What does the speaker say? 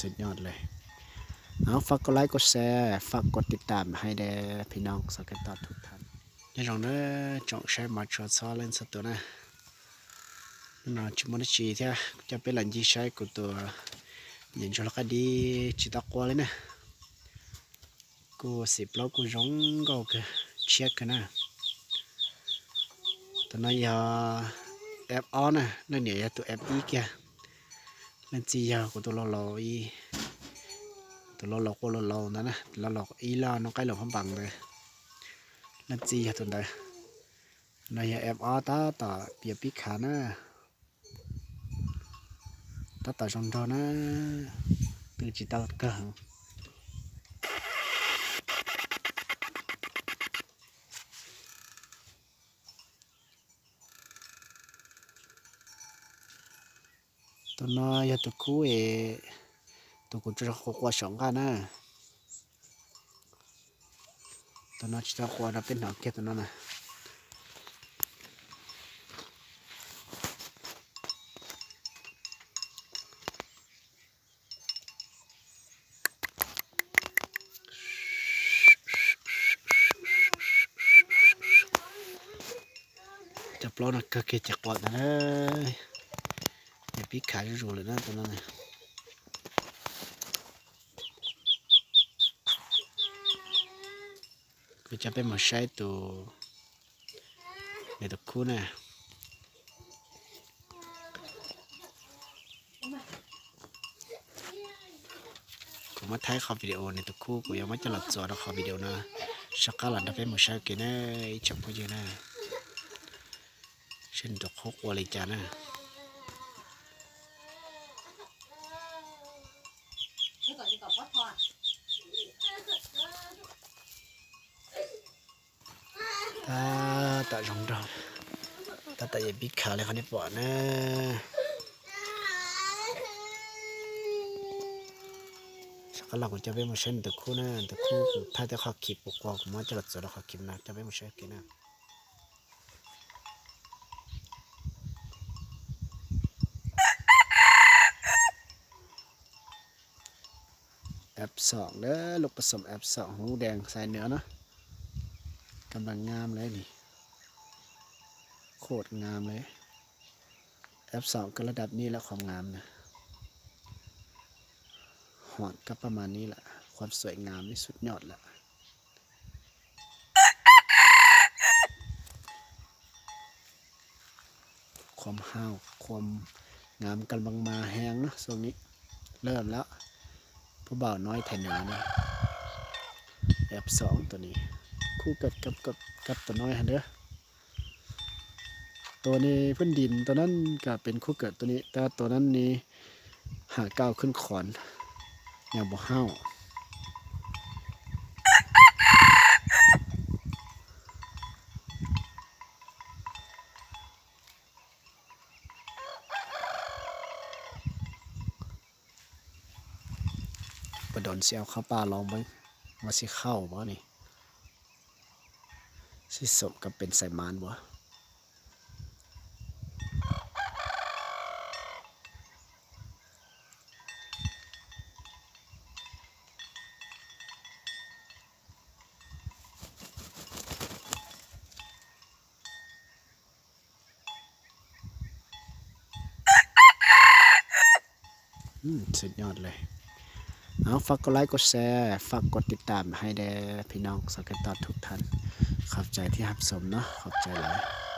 สุดยอดเลยเอาฝากกดไลค์กดแชร์ฝากกดติดตามให้แด่พี่น้องสเก็ตต่อทุกท่านอย่าลองเด้อจงใช้มาชดซ้อเล่นสักตัวนะน่าจะมันจีเถอะจะเป็นหลังจีใช้กูตัวอย่างชลก็ดีจิตตะกัวเลยนะกู10แล้วกูร้องก็เช็คกันนะตอนนั้นยาแอปออนนะนั่นเนี่ยตัวแอปอีกอะนั่นจียากูตัวรออีตัวรอกูรอนั่นนะรออีลาน้องใกล้หลงคำบังเลยนั่นจียาตัวใดนั่นยาแอปออตาต่อเปียปิขานะตาต่อจงทอนะตัวจิตตะกังตัวน้อยตัวคู่ตัวกูจะขวาสองกันนะตัวน้อยจะขวาเราเป็นหนักแค่ตัวนั้นนะจับล้อนะก็เกจะกอดนะเลยอย่าพิขาจะรู้เลยนะตัวนั้นนะก็จะเป็นมาใช้ตัวในตัวคู่นะกูมาถ่ายขอวิดีโอในตัวคู่กูยังไม่จะหลับจอแล้วขอวิดีโอนะชักกะหลังจะเป็นมาใช้กินนะจับพวกเยอะนะเช่นตัวโคกวอลิจานะตาจงดองตาอย่าพิขาเลยเขาในปอดนะก็เราจะไปมาเช่นตะคู่นะตะคู่ถ้าจะขับขีดปกครองมันจะหลับจอแล้วขับขีดนะจะไปมาใช้กินนะแอปสองเด้อลูกผสมแอปสองหูแดงใส่เนื้อเนาะกำลังงามเลยนี่โคตรงามเลยแอปสองก็ระดับนี้แล้วความงามนะหอดก็ประมาณนี้แหละความสวยงามนี่สุดยอดแหละความห้าวความงามกำลังมาแห้งนะช่วงนี้เริ่มแล้วผู้บ่าวน้อยไทยเหนือนะแอบสองตัวนี้คู่กัดกับตัวน้อยฮะเด้อตัวนี้พื้นดินตัวนั้นก็เป็นคู่เกิดตัวนี้แต่ตัวนั้นนี่หาก้าวขึ้นขอนอย่างบ่ห้าวประดอนเสียวเข้าป่าลองไปว่าสิเข้าบ่นี่สิสมกับเป็นสายมานบ่สุดยอดเลยเอาฝากกดไลค์กดแชร์ฝากกดติดตามให้แด่พี่น้องสเก็ตต่อทุกท่านขอบใจที่รับชมเนาะขอบใจหลาย